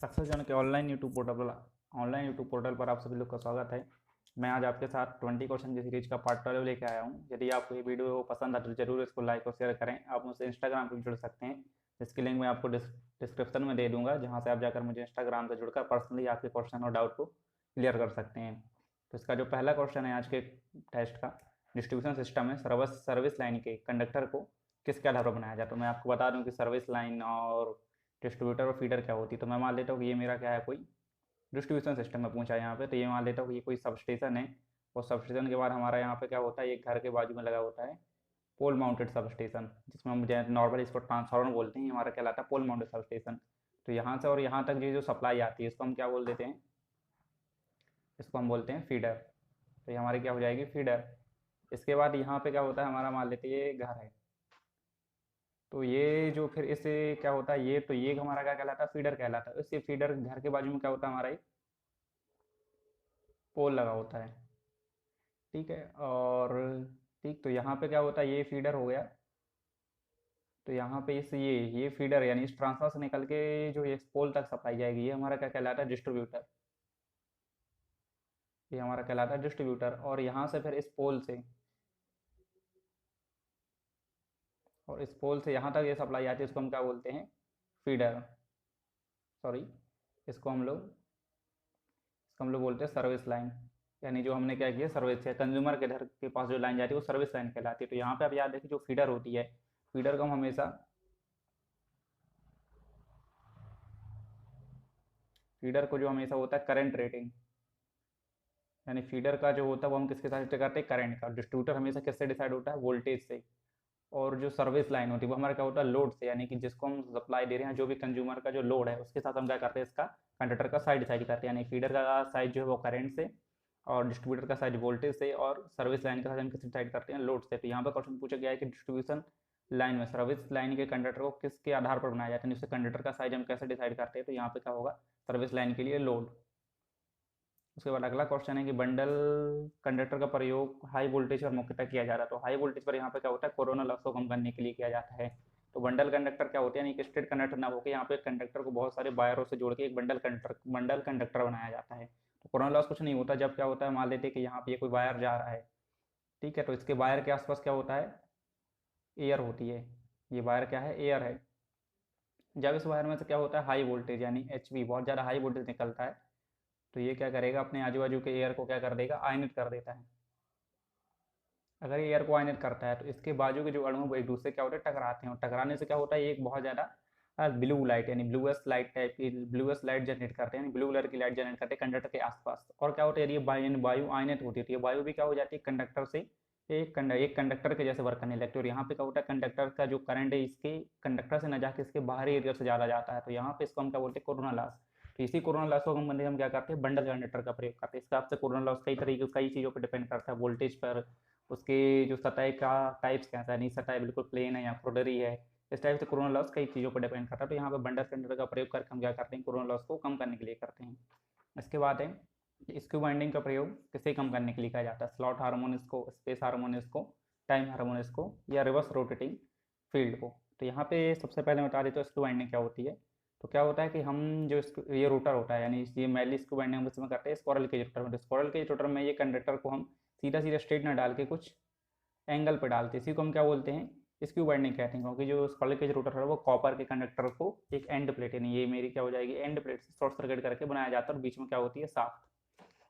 Success जन के online YouTube portal पर आप सभी लोग का स्वागत है। मैं आज आपके साथ 20 क्वेश्चन की सीरीज का पार्ट 12 लेके आया हूँ। यदि आपको ये वीडियो पसंद है तो जरूर इसको लाइक और शेयर करें। आप मुझसे इंस्टाग्राम पर जुड़ सकते हैं, जिसकी लिंक मैं आपको डिस्क्रिप्शन में दे दूंगा, जहाँ से आप जाकर मुझे इंस्टाग्राम से जुड़कर पर्सनली आपके क्वेश्चन और डाउट को क्लियर कर सकते हैं। तो इसका जो पहला क्वेश्चन है आज के टेस्ट का, डिस्ट्रीब्यूशन सिस्टम में सर्विस लाइन के कंडक्टर को किसके आधार पर बनाया जाए। तो मैं आपको बता दूं कि सर्विस लाइन और डिस्ट्रीब्यूटर और फीडर क्या होती है। तो मैं मान लेता हूँ कि ये मेरा क्या है, कोई डिस्ट्रीब्यूशन सिस्टम में पूछा है यहाँ पे। तो ये मान लेता हूँ कि ये कोई सब स्टेशन है, और सब स्टेशन के बाद हमारा यहाँ पे क्या होता है, एक घर के बाजू में लगा होता है पोल माउंटेड सब स्टेशन, जिसमें हम नॉर्मली इसको ट्रांसफार्मर बोलते हैं। हमारा कहलाता है पोल माउंटेड सब स्टेशन। तो यहाँ से और यहाँ तक ये जो सप्लाई आती है, इसको हम क्या बोल देते हैं, इसको हम बोलते हैं फीडर। तो ये हमारी क्या हो जाएगी, फीडर। इसके बाद यहाँ पे क्या होता है हमारा, मान लेते हैं ये घर है। तो ये जो फिर इससे क्या होता है, ये हमारा क्या कहलाता है, फीडर कहलाता है। इससे फीडर घर के बाजू में क्या होता है, हमारा एक पोल लगा होता है। ठीक है। और ठीक, तो यहाँ पे क्या होता है, ये फीडर हो गया। तो यहाँ पे इस ये फीडर यानी इस ट्रांसफर से निकल के जो ये पोल तक सप्लाई जाएगी, ये हमारा क्या कहलाता है, डिस्ट्रीब्यूटर। ये हमारा कहलाता है डिस्ट्रीब्यूटर। और यहाँ से फिर इस पोल से यहाँ तक ये सप्लाई आती है, इसको हम क्या बोलते हैं, फीडर। सॉरी, इसको हम लोग बोलते हैं सर्विस लाइन। यानी जो हमने क्या किया, सर्विस है, कंज्यूमर के घर के पास जो लाइन जाती है वो सर्विस लाइन कहलाती है। तो यहाँ पे आप याद रखिए, जो फीडर होती है, फीडर को हम हमेशा फीडर को जो हमेशा होता है करंट रेटिंग, यानी फीडर का जो होता है वो हम किसके साथ डिसाइड करते हैं, करंट का। डिस्ट्रीब्यूटर हमेशा किससे डिसाइड होता है, वोल्टेज से। और जो सर्विस लाइन होती है वो हमारा क्या होता है, लोड से, यानी कि जिसको हम सप्लाई दे रहे हैं, जो भी कंज्यूमर का जो लोड है उसके साथ हम क्या करते हैं, इसका कंडक्टर का साइड डिसाइड करते हैं। यानी फीडर का साइज जो है वो करंट से, और डिस्ट्रीब्यूटर का साइज वोल्टेज से, और सर्विस लाइन का साइज हम किससे डिसाइड करते हैं, लोड से। तो यहाँ पर क्वेश्चन पूछा गया है कि डिस्ट्रीब्यूशन लाइन में सर्विस लाइन के कंडक्टर को किसके आधार पर बनाया जाता है, जिससे कंडक्टर का साइज हम कैसे डिसाइड करते हैं। तो यहाँ पे क्या होगा, सर्विस लाइन के लिए लोड। उसके बाद अगला क्वेश्चन है कि बंडल कंडक्टर का प्रयोग हाई वोल्टेज पर मुख्यतः किया जा रहा है। तो हाई वोल्टेज पर यहाँ पे क्या होता है, कोरोना लॉस को कम करने के लिए किया जाता है। तो बंडल कंडक्टर क्या होते हैं, यानी कि स्ट्रेट कंडक्टर ना होकर यहाँ पे कंडक्टर को बहुत सारे वायरों से जोड़ के एक बंडल कंडक्टर बनाया जाता है। तो कोरोना लॉस कुछ नहीं होता, जब क्या होता है, मान लेते हैं कि यहाँ पे ये कोई वायर जा रहा है। ठीक है, तो इसके वायर के आसपास क्या होता है, एयर होती है। ये वायर क्या है, एयर है। जब इस वायर में से क्या होता है, हाई वोल्टेज यानी एचवी, बहुत ज़्यादा हाई वोल्टेज निकलता है, तो ये क्या करेगा, अपने आजू बाजू के एयर को क्या कर देगा, आयनित कर देता है। अगर ये एयर को आयनित करता है तो इसके बाजू के जो अणु वो एक दूसरे क्या होते हैं, टकराते हैं। और टकराने से क्या होता है, ये एक बहुत ज़्यादा ब्लू लाइट यानी ब्लूएस्ट लाइट टाइप की ब्लूएस्ट लाइट जनरेट करते हैं, यानी ब्लू कलर की लाइट जनरेट करते हैं कंडक्टर के आसपास। और क्या होता है, यदि वायु आयनित होती है तो ये वायु भी क्या हो जाती है, कंडक्टर से एक कंडक्टर के जैसे वर्क करने लगती है। और यहाँ पे क्या होता है, कंडक्टर का जो करंट है इसके कंडक्टर से न जाके इसके बाहरी एरिया से ज़्यादा जाता है। तो यहाँ पे इसको हम क्या बोलते हैं, कोरोना लॉस। तो इसी कोरोना लॉस को हम क्या करते हैं, बंडल जनरेटर का प्रयोग करते हैं। इसका आपसे कोरोना लॉस कई चीज़ों पर डिपेंड करता है, वोल्टेज पर, उसके जो सतह का टाइप्स कैसा है, नहीं सतह बिल्कुल प्लेन है या फ्रोडरी है, इस टाइप से कोरोना लॉस कई चीज़ों पर डिपेंड करता है। तो यहाँ पे बंडल कंडक्टर का प्रयोग करके हम क्या करते हैं, कोरोना लॉस को कम करने के लिए करते हैं। इसके बाद है स्क्यू बाइंडिंग का प्रयोग किसे कम करने के लिए किया जाता है, स्लॉट हार्मोनिक्स को, स्पेस हार्मोनिक्स को, टाइम हार्मोनिक्स को, या रिवर्स रोटेटिंग फील्ड को। तो यहाँ पे सबसे पहले बता देते हो स्क्यू बाइंडिंग क्या होती है। तो क्या होता है कि हम जो ये रोटर होता है, यानी ये मैली स्क्यू बाइंडिंग हम इसमें करते हैं स्क्वारल केज रोटर में। तो स्क्वारल केज रोटर में ये कंडक्टर को हम सीधा सीधा स्ट्रेट ना डाल के कुछ एंगल पे डालते हैं, इसी को हम क्या बोलते हैं, स्क्यू बाइंडिंग कहते हैं। क्योंकि जो स्क्वारल केज रोटर है वो कॉपर के कंडक्टर को एक एंड प्लेट, यानी ये मेरी क्या हो जाएगी, एंड प्लेट से शॉर्ट सर्किट करके बनाया जाता है, और बीच में क्या होती है, शाफ्ट।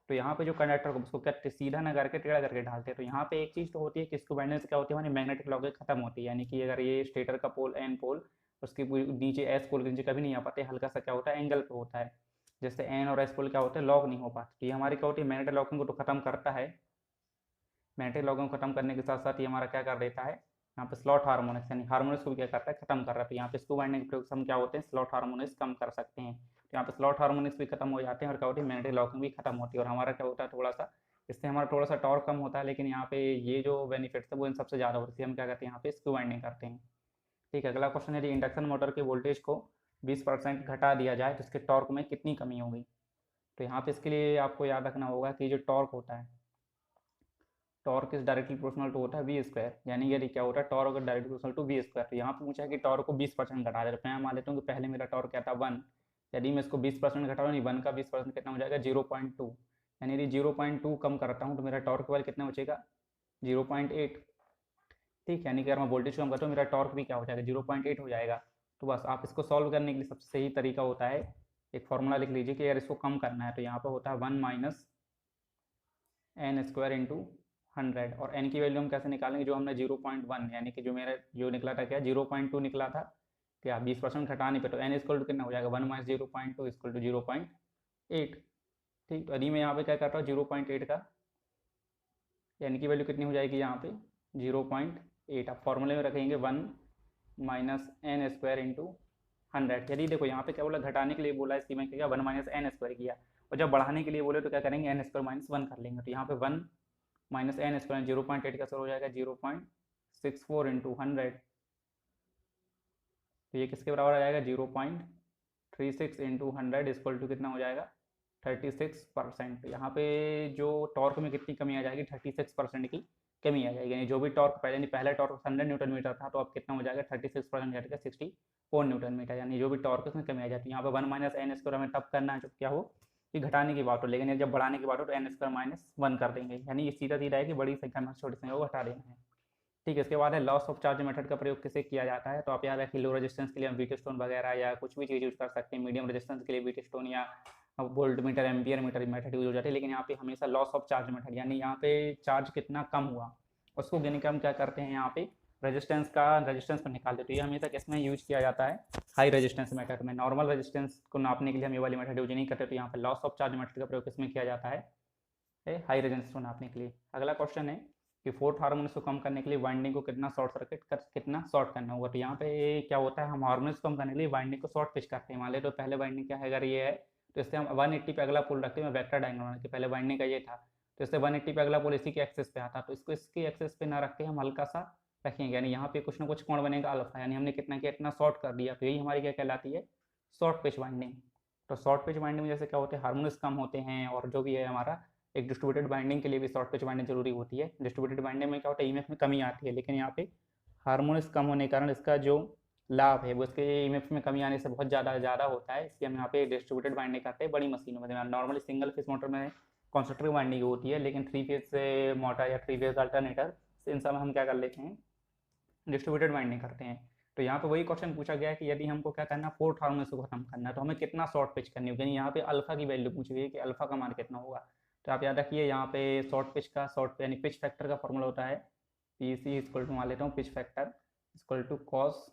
तो यहाँ पे जो कंडक्टर को उसको क्या सीधा ना करके टेढ़ा करके डालते हैं। तो यहाँ पे एक चीज़ तो होती है कि इसको बाइंडिंग से क्या होती है, हमारी मैग्नेटिक लॉकेज खत्म होती है। यानी कि अगर ये स्टेटर का पोल एन पोल उसके नीचे एस पोल के नीचे कभी नहीं आ पाते, हल्का सा क्या होता है, एंगल पे होता है, जैसे एन और एस पोल क्या होते हैं, लॉक नहीं हो पाते। तो ये हमारी क्या होती है, मैग्नेटिक लॉकिंग को तो खत्म करता है। मैग्नेटिक लॉकिंग को खत्म करने के साथ साथ ये हमारा क्या कर देता है, यहाँ पे स्लॉट हार्मोनिक्स यानी हार्मोनिक्स को भी क्या करता है, खत्म कर रहा है। तो यहाँ पे इसको बाइंडिंग के प्रयोग से हम क्या होते हैं, स्लॉट हार्मोनिक्स कम कर सकते हैं। तो यहाँ पे स्लॉट हार्मोनिक्स भी खत्म हो जाते हैं, और क्या होती है, मैग्नेटिक लॉकिंग भी खत्म होती है। और हमारा क्या होता है, थोड़ा सा इससे हमारा थोड़ा सा टॉर्क कम होता है, लेकिन यहाँ पे ये जो बेनिफिट्स है वो इन सबसे ज़्यादा होती है। हम क्या करते हैं, यहाँ पे इसको बाइंडिंग करते हैं। ठीक है, अगला क्वेश्चन है, यदि इंडक्शन मोटर के वोल्टेज को 20% घटा दिया जाए तो इसके टॉर्क में कितनी कमी होगी। तो यहाँ पे इसके लिए आपको याद रखना होगा कि जो टॉर्क होता है, torque is directly proportional to होता है वी स्क्वायर। यानी यदि क्या होता है, टॉर्क अगर directly proportional to V square. तो यहाँ पे पूछा है कि टॉर्क को 20% घटा दे, तो मैं मान लेता हूँ कि पहले मेरा टॉर्क क्या था 1, यदि मैं इसको 20% घटा रहा हूँ, 1 का 20% कितना हो जाएगा 0.2, यानी यदि 0.2 कम करता हूँ तो मेरा टॉर्क वैल्यू कितना बचेगा 0.8। ठीक, यानी कि अगर मैं वोल्टेज कम करता हूँ मेरा टॉर्क भी क्या हो जाएगा 0.8 हो जाएगा। तो बस आप इसको सॉल्व करने के लिए सबसे सही तरीका होता है, एक फॉर्मूला लिख लीजिए कि अगर इसको कम करना है तो यहाँ पर होता है 1 माइनस एन स्क्वायर इंटू 100, और एन की वैल्यू हम कैसे निकालेंगे, जो हमने 0.1 यानी कि जो मेरा जो निकला था क्या 0.2 निकला था क्या, 20% घटाने पे, तो एन इक्वल टू कितना हो जाएगा 1 माइनस 0.2 इक्वल टू 0.8। ठीक, तो यदि मैं यहाँ पे क्या कर रहा हूँ 0.8 का एन की वैल्यू कितनी हो जाएगी यहाँ पे 0.8, आप फॉर्मूले में रखेंगे 1 माइनस एन स्क्वायर इंटू 100। यदि देखो यहाँ पे क्या बोला, घटाने के लिए बोला इसकी मैं क्या 1 माइनस एन स्क्वायर किया, और जब बढ़ाने के लिए बोले तो क्या करेंगे एन स्क्वायर माइनस 1 कर लेंगे। तो यहाँ पे 1 माइनस एन स्क्वायर 0.8 का सर हो जाएगा 0.64 इंटू 100, तो ये किसके बराबर आ जाएगा 0.36 इंटू 100 इक्वल टू कितना हो जाएगा 36%। यहाँ पे जो टॉर्क में कितनी कमी आ जाएगी 36% की कमी आ जाएगी, यानी जो भी टॉर्क पहले पहला टॉर्क 100 न्यूटन मीटर था, तो अब कितना हो जाएगा 36% घट के 64 न्यूटन मीटर, यानी जो भी टॉर्क है उसमें कमी आ जाती है। यहाँ पे 1 माइनस एन स्क्वायर हमें तब करना है जब क्या हो कि घटाने की बात हो, लेकिन जब बढ़ाने की बात हो तो एन स्क्वायर माइनस 1 कर देंगे, यानी ये सीधा सीधा है कि बड़ी संख्या में छोटी संख्या को घटा देना है। ठीक है, इसके बाद है लॉस ऑफ चार्ज मेथड का प्रयोग किसे किया जाता है, तो आप याद रखिए लो रेजिस्टेंस के लिए हम बीट स्टोन वगैरह या कुछ भी चीज़ यूज कर सकते हैं, मीडियम रेजिस्टेंस के लिए बीट स्टोन या volt meter ampere meter method use हो जाती है, लेकिन यहाँ पे हमेशा लॉस ऑफ चार्ज मेथड, यानी यहाँ पे चार्ज कितना कम हुआ उसको गिने का हम क्या करते हैं यहाँ पे रेजिस्टेंस को निकाल देते हैं। ये हमेशा किसमें यूज किया जाता है हाई रेजिस्टेंस मेथड में, नॉर्मल रेजिस्टेंस को नापने के लिए हम ये वाली मेथड यूज नहीं करते, तो यहाँ पे लॉस ऑफ चार्ज मेथड का प्रयोग किसमें किया जाता है हाई रेजिस्टेंस को नापने के लिए। अगला क्वेश्चन है कि फोर्थ हार्मोनिक्स को कम करने के लिए वाइंडिंग को कितना शॉर्ट सर्किट कितना शॉर्ट करना होगा, तो यहाँ पे क्या होता है हम हार्मोनिक्स को कम करने के लिए वाइंडिंग को शॉर्ट पिच करते हैं। मान ले तो पहले वाइंडिंग क्या है, अगर ये है तो इससे हम 180 पे अगला पोल रखते हैं, वेक्टर डायग्राम के पहले वाइंडिंग का ये था, तो इससे 180 पे अगला पोल इसी के एक्सेस पे आता, तो इसको इसके एक्सेस पे ना रख के हम हल्का सा रखेंगे, यानी यहाँ पे कुछ ना कुछ कोण बनेगा अल्फा, यानी हमने कितना किया इतना शॉर्ट कर दिया, तो यही हमारी क्या कहलाती है शॉर्ट पिच वाइंडिंग। तो शॉर्ट पिच वाइंडिंग में जैसे क्या होते हैं हार्मोनिक्स कम होते हैं, और जो भी है हमारा एक डिस्ट्रीब्यूटेड बाइंडिंग के लिए भी शॉर्ट पिच बाइंडिंग जरूरी होती है। डिस्ट्रीब्यूटेड बाइंडिंग में क्या होता है ईएमएफ में कमी आती है, लेकिन यहाँ पे हार्मोनिक्स कम होने के कारण इसका जो लाभ है वो इसके ईएमएफ में कमी आने से बहुत ज़्यादा होता है, इसलिए हम यहाँ पे डिस्ट्रीब्यूटेड बाइंडिंग करते हैं बड़ी मशीनों में। नॉर्मली सिंगल फेज मोटर में कॉन्सेंट्रिक बाइंडिंग होती है, लेकिन 3 फेज मोटर या 3 फेज अल्टरनेटर इन सब हम क्या कर लेते हैं डिस्ट्रीब्यूटेड बाइंडिंग करते हैं। तो यहाँ पे वही क्वेश्चन पूछा गया है कि यदि हमको क्या करना है फोर्थ हार्मोनिक्स को खत्म करना है तो हमें कितना शॉर्ट पिच करनी होगी, यहाँ पे अल्फा की वैल्यू पूछी गई है कि अल्फा का मान कितना होगा। तो आप याद रखिए यहाँ पे शॉर्ट पिच का यानी पिच फैक्टर का फॉर्मूला होता है पी सी इक्वल टू मान लेता हूँ pitch factor equal to cos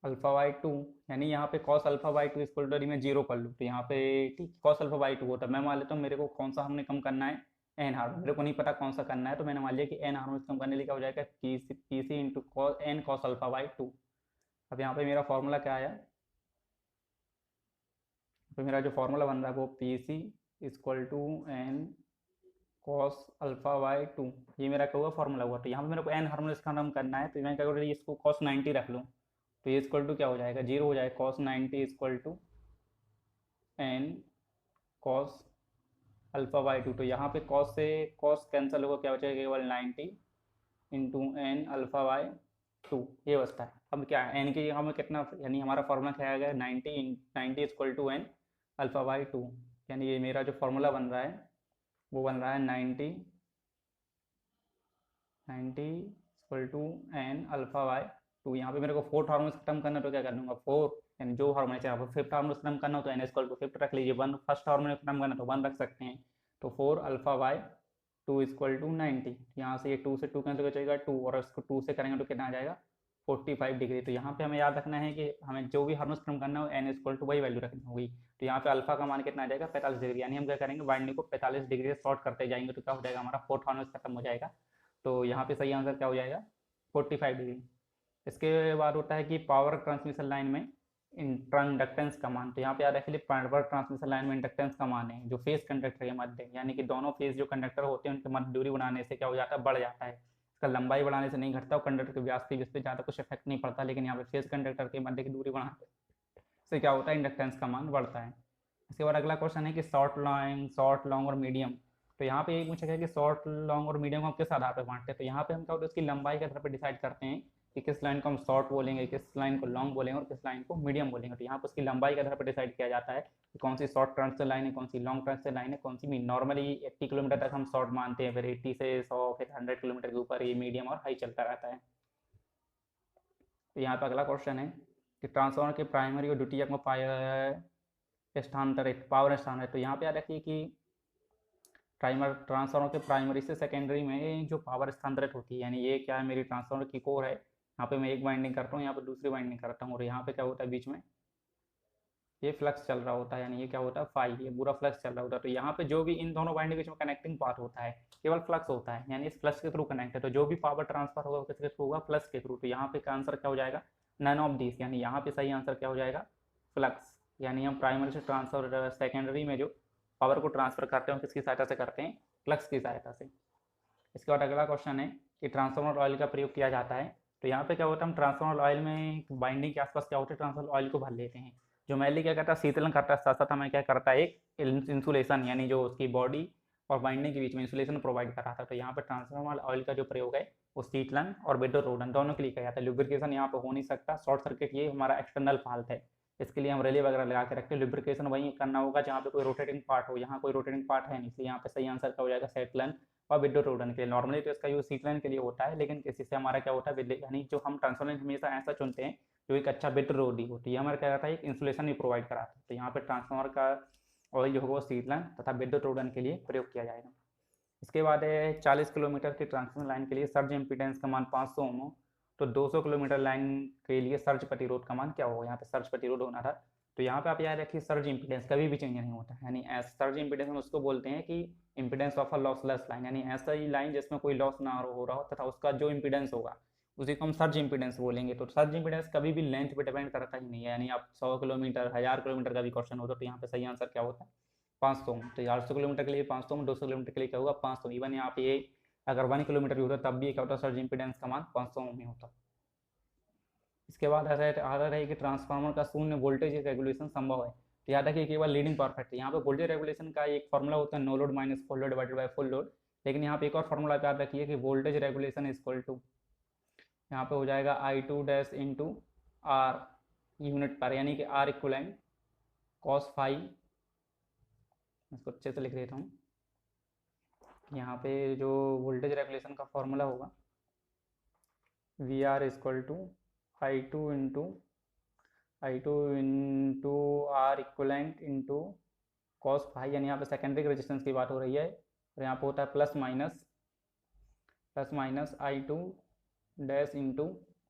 alpha by 2, यानी यहाँ पे cos alpha by 2 equal to मैं 0 कर लूँ तो यहाँ पे ठीक कॉस अल्फा बाई 2 होता है। मैं मान लेता हूँ मेरे को कौन सा हमने कम करना है एन हार्मोनिक्स, मेरे को नहीं पता कौन सा करना है, तो मैंने मान लिया कि एन हार्मोनिक्स कम करने के लिए क्या हो जाएगा P C into N cos alpha by 2। अब यहाँ पे मेरा फॉर्मूला क्या आया, तो मेरा जो फॉर्मूला बन रहा है वो P C equal to N cos alpha by 2, ये मेरा क्या हुआ फॉर्मूला हुआ। तो यहाँ पे मेरे को एन हार्मोनिक्स का नाम करना है, तो मैं क्या करूँ इसको कॉस 90 रख लूँ, तो ये इक्वल टू क्या हो जाएगा 0 हो जाएगा, cos 90 equal to N cos alpha by 2। तो यहाँ पे कॉस से कॉस कैंसिल होगा, क्या बचेगा केवल 90 इंटू एन अल्फा बाई 2, ये बचता है। अब क्या है एन की हमें कितना, यानी हमारा फॉर्मूला क्या आ गया 90 equal to N alpha by 2, यानी ये मेरा जो फॉर्मूला बन रहा है वो बन रहा है 90 equal to N alpha by 2। यहाँ पे मेरे को फोर्थ हार्मोनिक्स खत्म करना तो क्या कर दूंगा 4, यानी जो हार्मोनिक्स यहाँ पर फिफ्थ हार्मोनिक्स खत्म करना हो तो एन इक्वल टू फिफ्थ रख लीजिए, 1 फर्स्ट हार्मोनिक्स खत्म करना तो 1 रख सकते हैं, तो 4 अल्फा बाई 2 इक्वल टू 90। यहाँ से ये 2 से 2 कैंसिल हो जाएगा 2, और इसको 2 से करेंगे तो कितना आ जाएगा 45 डिग्री। तो यहाँ पे हमें याद रखना है कि हमें जो भी हार्मोनिक्स खत्म करना हो एन इक्वल टू वही वैल्यू रखनी होगी। तो यहाँ पे अल्फा का मान कितना आ जाएगा 45 डिग्री, यानी हम क्या करेंगे वाइंडिंग को 45 डिग्री से शॉर्ट करते जाएंगे तो क्या हो जाएगा हमारा फोर्थ हार्मोनिक्स खत्म हो जाएगा। तो यहाँ पे सही आंसर क्या हो जाएगा 45 डिग्री। इसके बाद होता है कि पावर ट्रांसमिशन लाइन में इंडक्टेंस का मान, तो यहाँ पे याद रखिए पावर ट्रांसमिशन लाइन में इंडक्टेंस का मान है जो फेज कंडक्टर के मध्य, यानी कि दोनों फेज जो कंडक्टर होते हैं उनके मध्य दूरी बढ़ाने से क्या हो जाता है बढ़ जाता है, इसका लंबाई बढ़ाने से नहीं घटता, कंडक्टर के व्यास पे ज़्यादा कुछ इफेक्ट नहीं पड़ता, लेकिन यहाँ पे फेज कंडक्टर के मध्य की दूरी बढ़ाने से क्या होता है इंडक्टेंस का मान बढ़ता है। इसके बाद अगला क्वेश्चन है कि शॉर्ट लॉन्ग और मीडियम, तो यहाँ पे यही पूछा गया कि शॉर्ट लॉन्ग और मीडियम को हम किस आधार पर बांटते हैं, तो यहाँ पे हम क्या होता है उसकी लंबाई के आधार पर डिसाइड करते हैं कि किस लाइन को हम शॉर्ट बोलेंगे, किस लाइन को लॉन्ग बोलेंगे और किस लाइन को मीडियम बोलेंगे। तो यहाँ पर उसकी लंबाई के आधार पर डिसाइड किया जाता है कि कौन सी शॉर्ट ट्रांसफर लाइन है, कौन सी लॉन्ग ट्रांसफर लाइन है, कौन सी भी। नॉर्मली 80 किलोमीटर तक हम शॉर्ट मानते हैं, फिर 80 से 100, फिर 100 किलोमीटर के ऊपर ये मीडियम और हाई चलता रहता है। तो यहाँ पर अगला क्वेश्चन है कि ट्रांसफार्मर के प्राइमरी और द्वितीयक में स्थानांतरित पावर स्थानांतरित। तो यहाँ पे याद रखिए कि ट्रांसफार्मर के प्राइमरी से सेकेंडरी में जो पावर स्थानांतरित होती है, यानी ये क्या है, मेरी ट्रांसफार्मर की कोर है, यहाँ पे मैं एक वाइंडिंग करता हूँ, यहाँ पे दूसरी वाइंडिंग करता हूँ, और यहाँ पे क्या होता है, बीच में ये फ्लक्स चल रहा होता है, यानी ये क्या होता है, फाई, ये पूरा फ्लक्स चल रहा होता है। तो यहाँ पे जो भी इन दोनों वाइंडिंग के बीच में कनेक्टिंग पाथ होता है, केवल फ्लक्स होता है, यानी इस फ्लक्स के थ्रू कनेक्ट है। तो जो भी पावर ट्रांसफर होगा किसके थ्रू होगा, फ्लक्स के थ्रू। तो यहाँ पे का आंसर क्या हो जाएगा, नन ऑफ दिस, यानी यहाँ पे सही आंसर क्या हो जाएगा, फ्लक्स। यानी हम प्राइमरी से ट्रांसफर सेकेंडरी में जो पावर को ट्रांसफर करते हैं किसकी सहायता से करते हैं, फ्लक्स की सहायता से। इसके बाद अगला क्वेश्चन है कि ट्रांसफार्मर ऑयल का प्रयोग किया जाता है। तो यहाँ पे क्या होता है, हम ट्रांसफार्मर ऑयल में बाइंडिंग के आसपास क्या होता है, ट्रांसफार्मर ऑयल को भर लेते हैं। जो मैली क्या करता है, शीतलन करता है, साथ साथ हमें क्या करता है, एक इंसुलेशन, यानी जो उसकी बॉडी और बाइंडिंग के बीच में इंसुलेशन प्रोवाइड कराता है। तो यहाँ पर ट्रांसफार्मर ऑयल का जो प्रयोग है वो शीतलन और विद्युत रोधन दोनों के लिए किया जाता है। लुब्रिकेशन यहाँ पर हो नहीं सकता, शॉर्ट सर्किट ये हमारा एक्सटर्नल फाल्ट है, इसके लिए हम रिले वगैरह लगा के रखते हैं। लुब्रिकेशन वहीं करना होगा जहाँ पे कोई रोटेटिंग पार्ट हो, यहाँ कोई रोटेटिंग पार्ट है नहीं, इसलिए यहाँ पे सही आंसर क्या हो जाएगा, शीतलन और विद्युत रोधन के लिए। नॉर्मली तो इसका यूज शीतलन के लिए होता है, लेकिन किसी से हमारा क्या होता है, यानी जो हम ट्रांसफार्मर हमेशा ऐसा चुनते हैं जो एक अच्छा विद्युत रोधी हो। तो ये हमारा क्या रहता है, एक इंसुलेशन भी प्रोवाइड कराता है। तो यहाँ पे ट्रांसफार्मर का ऑयल जो होगा वो शीतलन तथा विद्युत रोधन के लिए प्रयोग किया जाएगा। इसके बाद है 40 किलोमीटर की ट्रांसमिशन लाइन के लिए सर्ज इम्पीडेंस का मान 500 ओम हो, तो 200 किलोमीटर लाइन के लिए सर्ज प्रतिरोध का मान क्या होगा। यहाँ पे सर्ज प्रतिरोध होना था। तो यहाँ पे आप याद रखिए सर्ज इम्पीडेंस कभी भी चेंज नहीं होता है, यानी सर्ज इम्पीडेंस हम उसको बोलते हैं कि impedance of a lossless line, यानी ऐसा ही लाइन जिसमें कोई लॉस ना हो रहा हो तथा उसका जो इम्पीडेंस होगा उसी को हम सर्ज इम्पीडेंस बोलेंगे। तो सर्ज इम्पीडेंस कभी भी लेंथ पे डिपेंड करता ही नहीं है, यानी आप 100 किलोमीटर 1000 किलोमीटर का भी क्वेश्चन होता तो यहाँ पे सही आंसर क्या होता है, 500। तो 400 किलोमीटर के लिए 500, 200 किलोमीटर के लिए क्या होगा, 500। इवन यहाँ पे ये अगर 1 किलोमीटर भी होता तब भी क्या होता, सर्ज इम्पीडेंस का मान 500 में होता। इसके बाद आता है कि ट्रांसफार्मर का शून्य वोल्टेज रेगुलेशन संभव है। तो याद रखिए केवल लीडिंग परफेक्ट है। यहाँ पे वोल्टेज रेगुलेशन का एक फॉर्मूला होता है, no load minus full load divided by full load. लेकिन यहाँ पे एक और फॉर्मूला याद रखिए कि voltage regulation is equal to, यहाँ पे हो जाएगा I2 dash into are unit पर, यानी कि आर इक्वलेंट कॉस फाई। इसको अच्छे से लिख देता हूँ। यहाँ पे जो वोल्टेज रेगुलेशन का फॉर्मूला होगा V R equal to I2 into R equivalent into cos phi, यानी यहाँ पे सेकेंडरी रेजिस्टेंस की बात हो रही है। और यहाँ पे होता है plus minus I2 dash into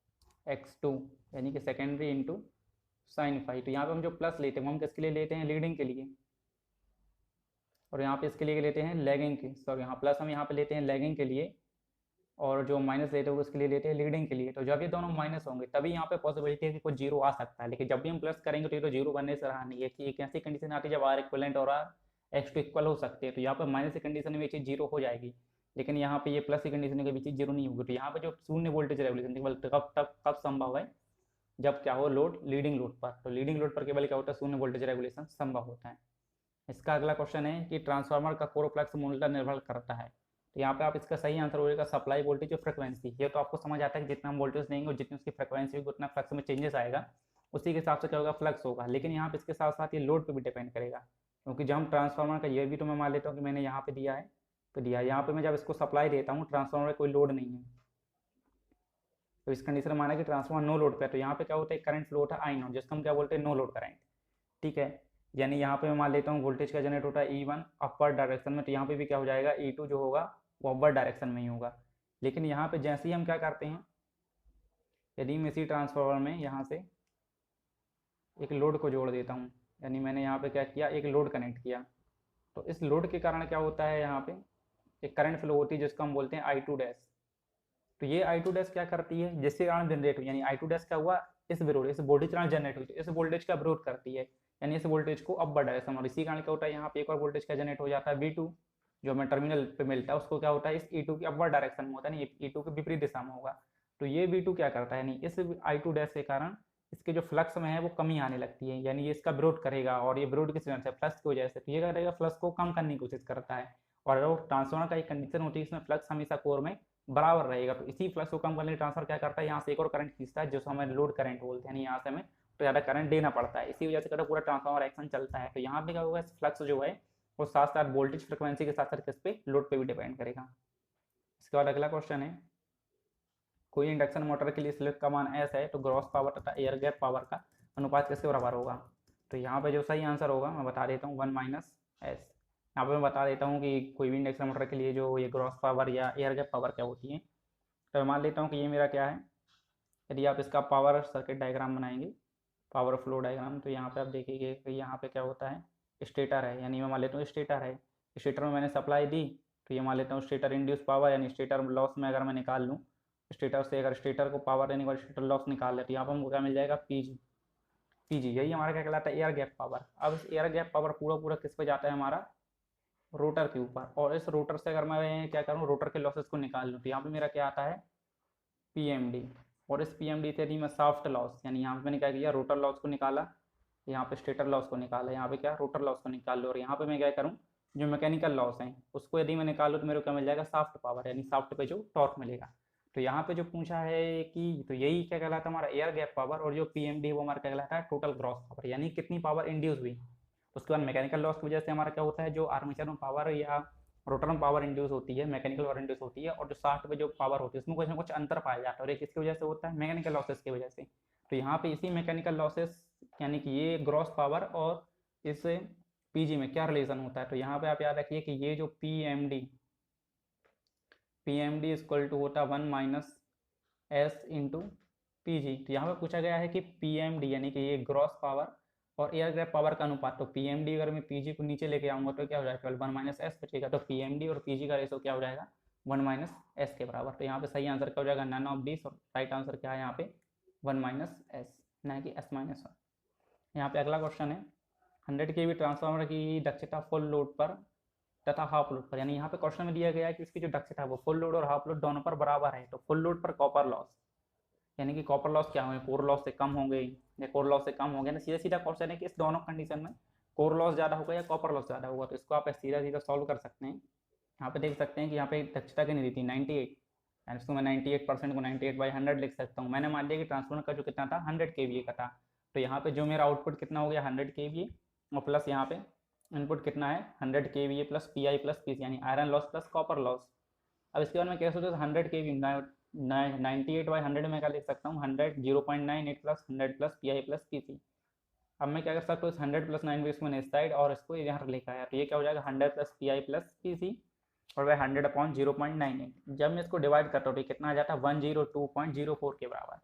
x2, यानी कि सेकेंडरी इंटू साइन फाई। तो यहाँ पे हम जो प्लस लेते हैं हम किसके लिए लेते हैं, लीडिंग के लिए, और यहाँ पे इसके लिए लेते हैं लैगिंग के, सॉरी यहाँ प्लस हम यहाँ पे लेते हैं लैगिंग के लिए, और जो माइनस लेते हैं उसके लिए लेते हैं लीडिंग के लिए। तो जब ये दोनों माइनस होंगे तभी यहाँ पे पॉसिबिलिटी है कि कुछ जीरो आ सकता है, लेकिन जब भी हम प्लस करेंगे तो ये तो जीरो बनने से रहा नहीं है। कि एक ऐसी कंडीशन आती है जब आर इक्वलेंट और आर x2 इक्वल हो सकते हैं, तो यहाँ पर माइनस की कंडीशन में ये चीज़ जीरो हो जाएगी, लेकिन यहाँ पे ये प्लस की कंडीशन के बीच जीरो नहीं होगी। तो यहाँ पे जो शून्य वोल्टेज रेगुलेशन केवल कब संभव है, जब क्या हो, लोड लीडिंग लोड पर। तो लीडिंग लोड पर केवल क्या होता है, शून्य वोल्टेज रेगुलेशन संभव होता है। इसका अगला क्वेश्चन है कि ट्रांसफार्मर का कोर फ्लक्स मूलतः निर्भर करता है। तो यहाँ पे आप इसका सही आंसर होगा सप्लाई वोल्टेज और फ्रिक्वेंसी। ये तो आपको समझ आता है कि जितना हम वोल्टेज देंगे और जितनी उसकी फ्रिक्वेंसी होगी उतना फ्लक्स में चेंजेस आएगा, उसी के हिसाब से क्या होगा, फ्लक्स होगा। लेकिन यहाँ पे इसके साथ साथ ये लोड पे भी डिपेंड करेगा, क्योंकि जब हम ट्रांसफार्मर का, ये भी तो मैं मान लेता हूँ कि मैंने यहाँ पे दिया है, तो दिया यहाँ पे मैं जब इसको सप्लाई देता हूँ, ट्रांसफार्मर में कोई लोड नहीं है, तो इस कंडीशन में माना कि ट्रांसफार्मर नो लोड पे है, तो यहाँ पे क्या होता है, करंट फ्लो होता है I0, जिसको हम क्या बोलते हैं, नो लोड करंट। ठीक है, यानी यहाँ पे मैं मान लेता हूँ वोल्टेज का जनरेट होता है E1 अपर डायरेक्शन में, तो यहाँ पे भी क्या हो जाएगा, E2 जो होगा वो अपर डायरेक्शन में ही होगा। लेकिन यहाँ पे जैसे ही हम क्या करते हैं, यदि मैं इसी ट्रांसफार्मर में यहाँ से एक लोड को जोड़ देता हूँ, यानी मैंने यहाँ पे क्या किया, एक लोड कनेक्ट किया, तो इस लोड के कारण क्या होता है, यहाँ पे एक करंट फ्लो होती है जिसको हम बोलते हैं I2 डैश। तो ये I2 डैश क्या करती है, जिसके कारण जनरेट हुई, यानी I2 डैश क्या हुआ, इस विरोध, इस वोल्टेज कारण जनरेट हुई, तो इस वोल्टेज का विरोध करती है, यानी इस वोल्टेज को अपर डायरेक्शन। और इसी कारण क्या होता है, यहाँ पे एक और वोल्टेज का जनरेट हो जाता है V2, जो हमें टर्मिनल पे मिलता है, उसको क्या होता है, इस E2 की अपर डायरेक्शन में होता है, नहीं E2 के विपरीत दिशा में होगा। तो ये V2 क्या करता है, यानी इस I2 डैश के कारण इसके जो फ्लक्स में है वो कमी आने लगती है, यानी ये इसका विरोध करेगा, और ये विरोध किस वजह से, फ्लक्स की वजह से। तो ये करेगा, फ्लक्स को कम करने की कोशिश करता है। और ट्रांसफार्मर का एक कंडीशन होती है इसमें फ्लक्स हमेशा कोर में बराबर रहेगा। तो इसी फ्लक्स को कम करने के लिए ट्रांसफर क्या करता है, यहाँ से एक और करंट खींचता है, जो हमें लोड करंट बोलते हैं, यानी यहाँ से हमें तो ज़्यादा करंट देना पड़ता है, इसी वजह से पूरा ट्रांसफार्मर एक्शन चलता है। तो यहाँ पे क्या होगा, फ्लक्स जो है वो साथ साथ वोल्टेज फ्रिक्वेंसी के साथ साथ किस पे, लोड पे भी डिपेंड करेगा। इसके बाद अगला क्वेश्चन है, कोई इंडक्शन मोटर के लिए स्लिप का मान एस है, तो ग्रॉस पावर तथा एयर गैप पावर का अनुपात किसके बराबर होगा। तो यहाँ पे जो सही आंसर होगा मैं बता देता हूँ, 1 माइनस एस। यहाँ पे मैं बता देता हूँ कि कोई भी इंडक्शन मोटर के लिए जो ये ग्रॉस पावर या एयर गैप पावर क्या होती है। तो मैं मान लेता हूँ कि ये मेरा क्या है, यदि आप इसका पावर सर्किट डायग्राम बनाएंगे, पावर फ्लो डायग्राम, तो यहाँ पे आप देखेंगे कि यहाँ पे क्या होता है, स्टेटर है, यानी मैं मान लेता हूँ स्टेटर है, स्टेटर में मैंने सप्लाई दी, तो ये मान लेता हूँ स्टेटर इंड्यूस पावर, यानी स्टेटर लॉस में अगर मैं निकाल लूँ, स्टेटर से अगर स्टेटर को पावर देने के बाद स्टेटर लॉस निकाल ले, तो यहाँ पर हमको क्या मिल जाएगा, पीजी। पीजी यही हमारा क्या कहलाता है, एयर गैप पावर। अब इस एयर गैप पावर पूरा पूरा किस पे जाता है, हमारा रोटर के ऊपर। और इस रोटर से अगर मैं क्या करूँ, रोटर के लॉसेस को निकाल लूँ, तो यहाँ पे मेरा क्या आता है, पीएमडी। और इस पीएमडी से यदि मैं सॉफ्ट लॉस, यानी यहाँ पे मैंने क्या किया, रोटर लॉस को निकाला, यहाँ पे स्टेटर लॉस को निकाला, यहाँ पे क्या रोटर लॉस को निकाल लो, और यहाँ पे मैं क्या करूँ, जो मैकेनिकल लॉस है उसको यदि मैं निकालूँ, तो मेरे को क्या मिल जाएगा, सॉफ्ट पावर, यानी सॉफ्ट पे जो टॉर्क मिलेगा। तो यहाँ पे जो पूछा है कि, तो यही क्या कहलाता है हमारा एयर गैप पावर, और जो पीएमडी है वो हमारा क्या कहलाता है, टोटल ग्रॉस पावर, यानी कितनी पावर इंड्यूस हुई। उसके बाद मैकेनिकल लॉस की वजह से हमारा क्या होता है, जो आर्मेचर में पावर या रोटर में पावर इंड्यूस होती है, मैकेनिकल पावर इंड्यूस होती है, और जो शाफ्ट में जो पावर होती है उसमें कुछ ना कुछ अंतर पाया जाता है, और ये किसकी वजह से होता है, मैकेनिकल लॉसेस की वजह से। तो यहाँ पे इसी मैकेनिकल लॉसेस, यानी कि ये ग्रॉस पावर और इस पीजी में क्या रिलेशन होता है। तो यहाँ पे आप याद रखिए कि ये जो पीएमडी इक्वल टू होता है 1 माइनस एस इंटू पीजी। तो यहाँ पे पूछा गया है कि पीएमडी यानी कि ये ग्रॉस पावर और एयर गैप पावर का अनुपात। तो पीएमडी अगर मैं पीजी को नीचे लेके आऊंगा तो क्या हो जाएगा, केवल 1 माइनस एस बचेगा। तो पीएमडी और पीजी का रेशो क्या हो जाएगा, 1 माइनस एस के बराबर। तो यहाँ पे सही आंसर क्या हो जाएगा, नन ऑफ दिस, और राइट आंसर क्या है यहाँ पे 1 माइनस एस, ना कि एस माइनस 1। यहाँ पे अगला क्वेश्चन है, 100 केवी ट्रांसफार्मर की दक्षता फुल लोड पर तथा हाफ लोड पर, यानी यहाँ पे क्वेश्चन में दिया गया है कि इसकी जो दक्षता है वो फुल लोड और हाफ लोड दोनों पर बराबर है। तो फुल लोड पर कॉपर लॉस, यानी कि कॉपर लॉस क्या होंगे, कोर लॉस से कम होंगे या कोर लॉस से कम होंगे ना, सीधा सीधा क्वेश्चन है कि इस दोनों कंडीशन में कोर लॉस ज़्यादा होगा या कॉपर लॉस ज़्यादा होगा। तो इसको आप सीधा सीधा सॉल्व कर सकते हैं। यहाँ पे देख सकते हैं कि यहाँ पे दक्षता कितनी दी थी, 98, यानी इसको मैं 98% को 98/100 लिख सकता हूँ। मैंने मान लिया कि ट्रांसफार्मर का जो कितना था 100 kVA का था, तो यहाँ पे जो मेरा आउटपुट कितना हो गया 100 kVA, और प्लस यहाँ पे इनपुट कितना है 100 kVA plus PI plus PC, यानी iron loss plus copper loss. अब इसके बाद मैं क्या सोचता हूँ, 100 kVA 98/100 में क्या लिख सकता हूँ, 100 0.98 plus 100 plus PI plus PC। अब मैं क्या कर सकता हूँ, इस 100 प्लस 9 इसको मैंने इस साइड और इसको यहाँ लेकर आया, तो ये क्या हो जाएगा 100 प्लस PI प्लस PC और वह 100/0.98। जब मैं इसको डिवाइड करता हूँ तो कितना आ जाता है 102.04 के बराबर।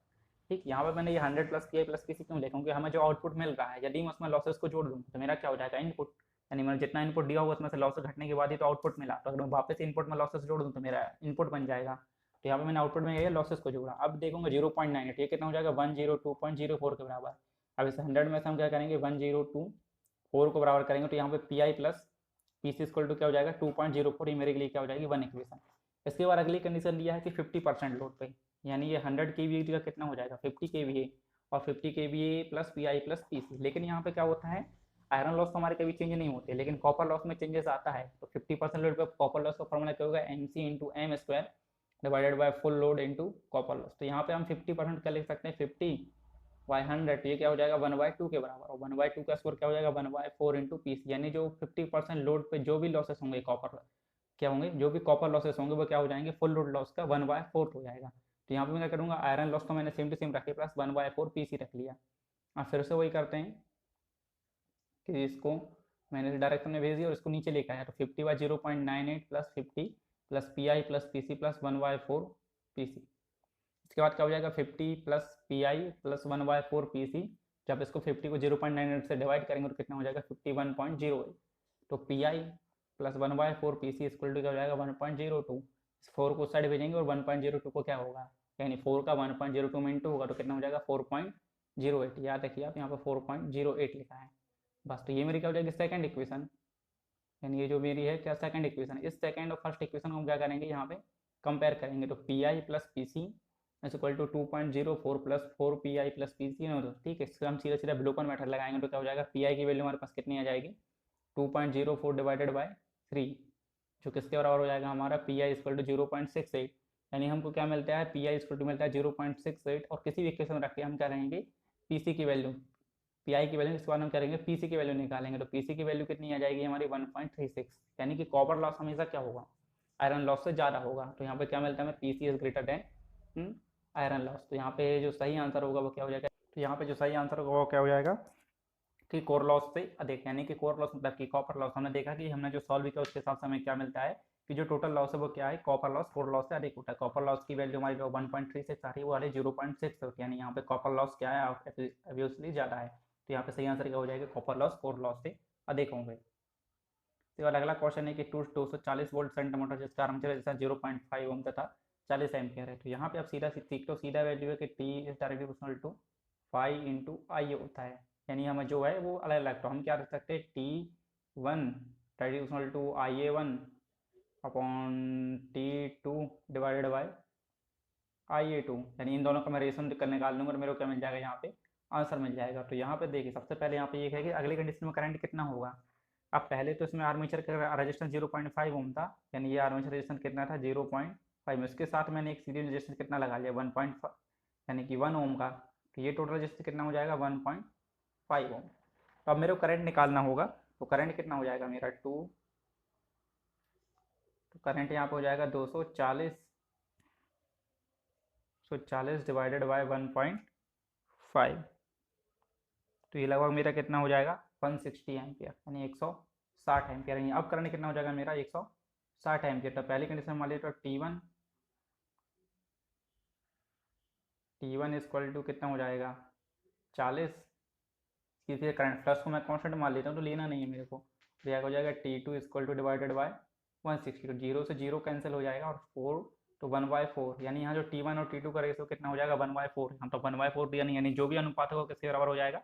ठीक, यहाँ पे मैंने ये 100 प्लस PI प्लस PC क्यों लिखा, क्योंकि हमें जो आउटपुट मिल रहा है यदि मैं उसमें लॉसेस को जोड़ दूँ तो मेरा क्या हो जाएगा इनपुट, यानी मैंने जितना इनपुट दिया होगा उसमें से लॉसेस घटने के बाद ही तो आउटपुट मिला। तो अगर मैं वापस इनपुट में लॉसेस जोड़ दूँ तो मेरा इनपुट बन जाएगा। तो यहाँ पे मैंने आउटपुट में ये लॉसेस को जोड़ा। अब देखूंगा 0.98, ये कितना हो जाएगा 102.04 के बराबर। अब इस 100 में से हम क्या करेंगे 102.4 को बराबर करेंगे, तो यहाँ पे PI plus PC equal to क्या हो जाएगा 2.04, ये मेरे लिए क्या हो जाएगी 1 इक्वेशन। इसके बाद अगली कंडीशन दिया है कि 50% लोड पे, यानी ये 100 kVA का कितना हो जाएगा 50 kVA, और 50 kVA plus PI plus PC। लेकिन यहाँ पे क्या होता है, आयरन लॉस तो हमारे कभी चेंज नहीं होते, लेकिन कॉपर लॉस में चेंजेस आता है। तो 50% लोड पे कॉपर लॉस का फॉर्मूला क्या होगा, MC into M square divided by full load into copper loss. तो यहाँ पे हम 50% क्या लिख सकते हैं 50/100, ये क्या हो जाएगा 1/2 के बराबर, और 1/2 का स्क्वायर क्या हो जाएगा 1/4 इंटू PC, यानी जो 50% लोड पे जो भी लॉसेस होंगे कॉपर क्या होंगे, जो भी कॉपर लॉसेस होंगे वो क्या हो जाएंगे फुल लोड लॉस का 1/4 हो जाएगा। तो यहाँ पे मैं क्या करूँगा, आयरन लॉस को मैंने सेम टू सेम रखे प्लस 1/4 PC रख लिया। अब फिर से वही करते हैं कि इसको मैंने इस डायरेक्शन में भेज दिया और इसको नीचे लेकर आया, तो 50/0.98 plus 50 plus PI plus PC plus 1/4 PC। इसके बाद क्या हो जाएगा 50 प्लस PI प्लस 1/4 PC। जब इसको 50 को 0.98 से डिवाइड करेंगे तो कितना हो जाएगा 51.08। तो PI plus 1/4 PC equal to क्या हो जाएगा 1.02। 4 को साइड भेजेंगे और 1.02 को क्या होगा, यानी 4 का 1.02 में इंटू होगा तो कितना हो जाएगा 4.08। याद रखिए आप यहाँ पर 4.08 लिखा है बस। तो ये मेरी क्या हो जाएगी सेकंड इक्वेशन, यानी ये जो मेरी है क्या सेकंड इक्वेशन। इस सेकंड और फर्स्ट इक्वेशन को हम क्या करेंगे यहाँ पे कंपेयर करेंगे। तो PI plus PC is equal to 2.04 plus 4PI plus PC है। ठीक है, इसको हम सीधा सीधा ब्लूपन मेथड लगाएंगे तो क्या हो जाएगा PI की वैल्यू हमारे पास कितनी आ जाएगी 2.04 डिवाइडेड बाय 3, जो किसके बराबर हो जाएगा हमारा PI इक्वल टू 0.68 यानी हमको क्या मिलता है, पी आई इक्वल टू मिलता है 0.68, और किसी भी इक्वेशन में रख के हम क्या करेंगे, पी सी की वैल्यू, पी आई की वैल्यू, इसके बाद हम करेंगे पी सी की वैल्यू निकालेंगे, तो पी सी की वैल्यू कितनी आ जाएगी हमारी 1.36, यानी कि कॉपर लॉस हमेशा क्या होगा, आयरन लॉस से ज़्यादा होगा। तो यहाँ पे क्या मिलता है हमें, P C is greater than iron loss. तो यहाँ पे जो सही आंसर होगा वो क्या हो जाएगा, तो यहाँ पे जो सही आंसर होगा वो क्या हो जाएगा कि कोर लॉस से अधिक, यानी कि कोर लॉस मतलब कि कॉपर लॉस। हमने देखा कि हमने जो सॉल्व किया उसके हिसाब से हमें क्या मिलता है कि जो टोटल लॉस है वो क्या है, कॉपर लॉस कोर लॉस से अधिक होता है। कॉपर लॉस की वैल्यू हमारी जो 1.36 आ रही है वो आ रही है 0.6 होती है, यानी यहाँ पे कॉपर लॉस क्या है, ऑब्वियसली ज़्यादा है। तो यहाँ पे सही आंसर क्या हो जाएगा, कॉपर लॉस कोर लॉस से अधिक होंगे। तो अगला क्वेश्चन है कि 240 वोल्ट शंट मोटर जिसका आर्मेचर रेजिस्टेंस 0.5 ओम तथा 40 एम्पियर है। तो यहाँ पे आप सीधा सीख लो, सीधा वैल्यू है कि T is directly proportional to 5 into I होता है, यानी हमें जो है वो अलग अलग। तो हम क्या रख सकते हैं, T one directly proportional to I A one upon T two divided by I A two, यानी इन दोनों का मैं रेशन निकाल लूँगा और मेरे को क्या मिल जाएगा, यहाँ पे आंसर मिल जाएगा। तो यहाँ पे देखिए सबसे पहले यहाँ पे ये है कि अगली कंडीशन में करंट कितना होगा। अब पहले तो इसमें आर्मेचर का रेजिस्टेंस 0.5 ओम था, यानी ये आर्मेचर रेजिस्टेंस कितना था 0.5 में, उसके साथ मैंने एक सीरीज रेजिस्टेंस कितना लगा लिया 1.5, यानी कि 1 ओम का। तो ये टोटल रेजिस्टेंस कितना हो जाएगा 1.5 ओम। तो अब मेरे को करंट निकालना होगा, तो करंट कितना हो जाएगा मेरा 2, तो करंट यहाँ पे हो जाएगा 240 डिवाइडेड बाय 1.5, तो ये लगभग मेरा कितना हो जाएगा 160 एम्पियर, यानी 160 एम्पियर। यानी अब करंट कितना हो जाएगा मेरा 160 एम्पियर। तो पहली कंडीशन मान लीजिए तो टी वन इक्वल टू कितना हो जाएगा 40, इसलिए करंट प्लस को मैं कॉन्स्टेंट मान लेता हूँ तो लेना नहीं है मेरे को। तो यह हो जाएगा T two equal to divided by 160, तो जीरो से जीरो कैंसिल हो जाएगा और 4 तो 1/4, यानी यहाँ जो T1 और T2 का रेशियो कितना हो जाएगा 1/4, हम तो 1/4 दिया नहीं, यानी जो भी अनुपात होगा किसके बराबर हो जाएगा,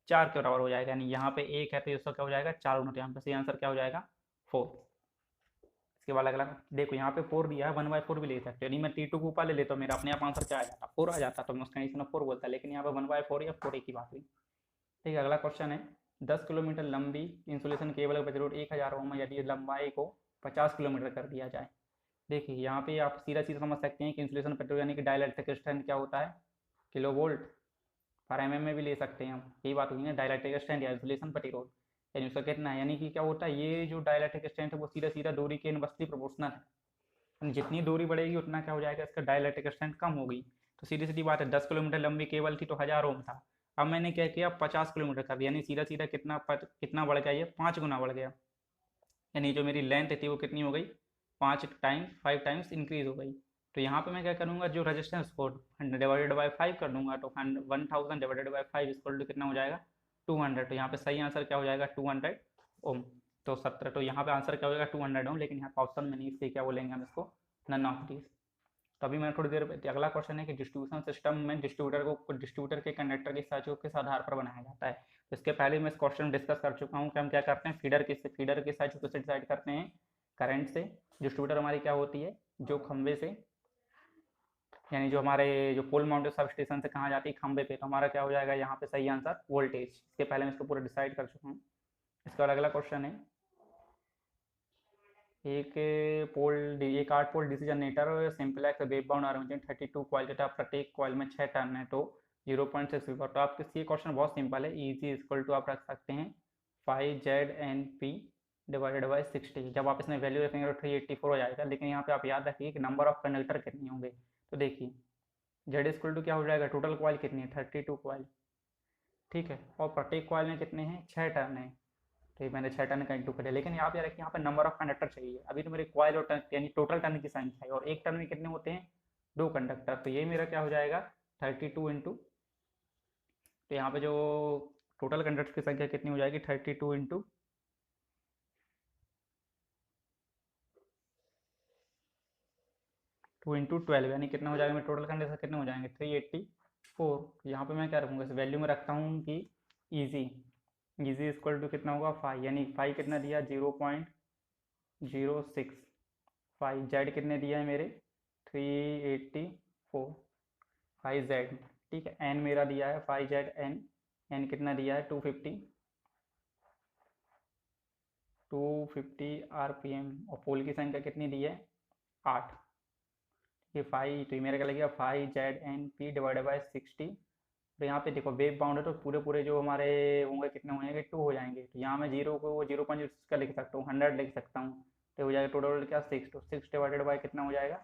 4 के बराबर हो जाएगा। यानी यहाँ पे 1 है तो इसका क्या हो जाएगा 4 गुना, तो यहाँ पे सही आंसर क्या हो जाएगा 4। इसके बाद अगला देखो यहाँ पे 4 दिया है, 1/4 भी ले सकते हो, यानी मैं T2 को ऊपर ले लेता हूँ, मेरा अपने आप आंसर क्या आ जाता 4 आ जाता, तो मैं उस कंडीशन में 4 बोलता, लेकिन यहाँ पे 1/4 या 4 एक ही बात हुई। ठीक है, अगला क्वेश्चन है 10 किलोमीटर लंबी इंसुलेशन केबल का प्रतिरोध 1000 ओम है, यदि लंबाई को 50 किलोमीटर कर दिया जाए। देखिए यहाँ पे आप सीधा सीधा समझ सकते हैं कि इंसुलेशन प्रतिरोध यानी कि डाइलेक्ट्रिक स्ट्रेंथ क्या होता है, किलो वोल्ट पर एम में भी ले सकते हैं हम, यही बात हुई ना, डाइलेक्ट्रिक स्ट्रेंथ या इंसुलेशन प्रतिरोध, यानी उसका कितना है, यानी कि क्या होता है, ये जो डाइलेक्ट्रिक स्ट्रेंथ है वो सीधा सीधा दूरी के इनवर्सली प्रोपोर्शनल है, जितनी दूरी बढ़ेगी उतना क्या हो जाएगा, इसका डाइलेक्ट्रिक स्ट्रेंथ कम होगी। तो सीधी सीधी बात है, 10 किलोमीटर लंबी केबल थी तो 1000 ओम था, अब मैंने क्या किया 50 किलोमीटर कर दिया, यानी सीधा सीधा कितना बढ़ गया, ये 5 गुना बढ़ गया, यानी जो मेरी लेंथ थी वो कितनी हो गई 5 टाइम्स इंक्रीज हो गई। तो यहाँ पे मैं क्या करूँगा, जो रेजिस्टेंस को डिवाइडेड बाय 5 कर दूंगा, तो 1000 डिवाइडेड बाय 5 इक्वल टू कितना हो जाएगा 200। तो यहाँ पे सही आंसर क्या हो जाएगा 200 ओम। तो 17, तो यहाँ पे आंसर क्या हो जाएगा 200 ओम, लेकिन यहाँ पे ऑप्शन में नहीं, इसलिए क्या बोलेंगे हम इसको, नन ऑफ दीज। तो अभी मैं थोड़ी देर अगला क्वेश्चन है कि डिस्ट्रीब्यूशन सिस्टम में डिस्ट्रीब्यूटर के कंडक्टर के साइजों किस आधार पर बनाया जाता है। तो इसके पहले मैं इस क्वेश्चन डिस्कस कर चुका हूँ कि हम क्या करते हैं, फीडर के साइज को डिसाइड करते हैं करंट से। डिस्ट्रीब्यूटर हमारी क्या होती है, जो खंबे से, यानी जो हमारे जो पोल माउंटेड सब स्टेशन से कहाँ जाती है खंबे पे, तो हमारा क्या हो जाएगा यहाँ पे सही आंसर वोल्टेज। इसके पहले मैं इसको पूरा डिसाइड कर चुका हूँ। इसके बाद अगला क्वेश्चन है, एक 8 pole DC generator simplex wave bound armature 32 coil तथा प्रत्येक कॉइल में 6 टर्न है, तो 0.6 वीवर। तो आपके ये क्वेश्चन बहुत सिंपल है, इजी इक्वल टू आप रख सकते हैं 5ZNP डिवाइडेड बाई 60। जब आप इसमें वैल्यू रखेंगे तो 384 हो जाएगा, लेकिन यहाँ पे आप याद रखिए कि नंबर ऑफ कंडक्टर कितने होंगे। तो देखिए जेड इक्वल टू क्या हो जाएगा, टोटल कॉइल कितनी है 32 कॉइल, ठीक है, और प्रत्येक कॉइल में कितने हैं 6 टर्न है, तो ये मैंने 6 टर्न का इंटू कर लिया। लेकिन यहाँ पे रखिए, यहाँ पे नंबर ऑफ कंडक्टर चाहिए, अभी तो मेरे कॉइल और टर्न यानी टोटल टर्न की संख्या है, और एक टर्न में कितने होते हैं 2 कंडक्टर, तो ये मेरा क्या हो जाएगा 32 इंटू, तो यहाँ पे जो टोटल कंडक्टर की संख्या कितनी हो जाएगी 32 इंटू 12, यानी कितना हो जाएगा मेरे टोटल कंडक्टर कितने हो जाएंगे 384। यहाँ पे मैं क्या रखूँगा, इस वैल्यू में रखता हूँ कि ईजी ईजी इक्वल टू कितना होगा 5, यानी 5 कितना दिया 0.06, 5 जेड कितने दिया है मेरे 384, 5 जेड, ठीक है, एन मेरा दिया है 5 जेड एन, एन कितना दिया है 250 आरपीएम, और पोल की संख्या कितनी दी है 8, ये फाइव, तो ये मेरा क्या लगेगा 5 ZnP डिवाइडेड बाई 60। तो यहाँ पे देखो वेव बाउंड है तो पूरे पूरे जो हमारे होंगे कितने हो जाएंगे, 2 हो जाएंगे। तो यहाँ मैं जीरो को 0.0 का लिख सकता हूँ, 100 लिख सकता हूँ। तो हो जाएगा टोटल क्या 6, तो 6 डिवाइडेड बाई कितना हो जाएगा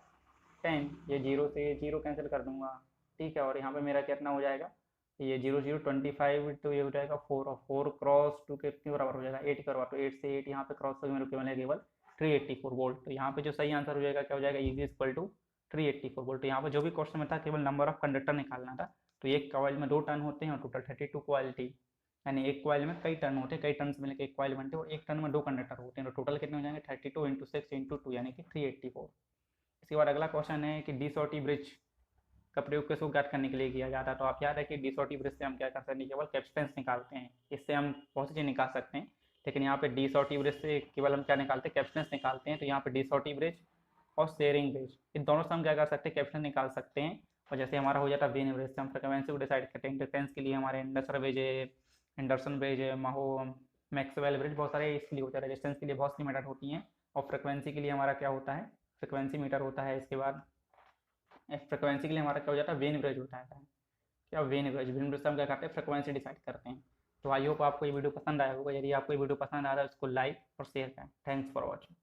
10। ये जीरो से जीरो कैंसिल कर दूंगा, ठीक है। और यहाँ पे मेरा कितना हो जाएगा, ये 0 0 25, तो ये हो जाएगा 4, और 4 क्रॉस 2 के कितने बराबर हो जाएगा 8 के बराबर। तो 8 से 8 यहाँ पे क्रॉस करके मेरे को मिलेगा केवल 384 वोल्ट। तो यहाँ पे जो सही आंसर हो जाएगा क्या हो जाएगा, इज इक्वल टू 384 वोल्ट। तो यहाँ पे जो भी क्वेश्चन में था केवल नंबर ऑफ कंडक्टर निकालना था। तो एक कॉइल में 2 टर्न होते हैं और टोटल 32 कॉइल थी, यानी एक कॉइल में कई टर्न होते हैं, कई टर्न मिलकर एक कॉइल बनते हैं, और एक टर्न में 2 कंडक्टर होते हैं। तो टोटल कितने हो जाएंगे 32 इंटू 6 इंटू 2 यानी कि 384। इसके बाद अगला क्वेश्चन है कि डिसऑर्टी ब्रिज का प्रयोग किसको ज्ञात करने के लिए किया जाता है। तो आप याद है कि डिसऑर्टी ब्रिज से हम क्या कर सकते हैं, केवल कैपेसिटेंस निकालते हैं। इससे हम बहुत सी चीज़ निकाल सकते हैं, लेकिन यहाँ पे डिसऑर्टी ब्रिज से केवल हम क्या निकालते हैं, कैपेसिटेंस निकालते हैं। तो यहाँ पे डिसऑर्टी ब्रिज और शेयरिंग ब्रिज, इन दोनों से हम क्या कर सकते हैं, कैपेसिटेंस निकाल सकते हैं। और जैसे हमारा हो जाता है वेन ब्रिज से हम फ्रीक्वेंसी को डिसाइड करते हैं। इंडक्टेंस के लिए हमारे इंडक्टर ब्रिज है, एंडरसन ब्रिज है, माहो मैक्सवेल ब्रिज, बहुत सारे इसके लिए होता है। रेजिस्टेंस के लिए बहुत सी मेथड होती हैं, और फ्रिक्वेंसी के लिए हमारा क्या होता है, फ्रिक्वेंसी मीटर होता है। इसके बाद फ्रिक्वेंसी के लिए हमारा क्या हो जाता है, वेन ब्रिज होता है। क्या वेन ब्रिज, वेन ब्रिज से हम क्या करते हैं, फ्रिक्वेंसी डिसाइड करते हैं। तो आई होप आपको ये वीडियो पसंद आया होगा। यदि आपको ये वीडियो पसंद आ रहा है, उसको लाइक और शेयर करें। Thanks for watching.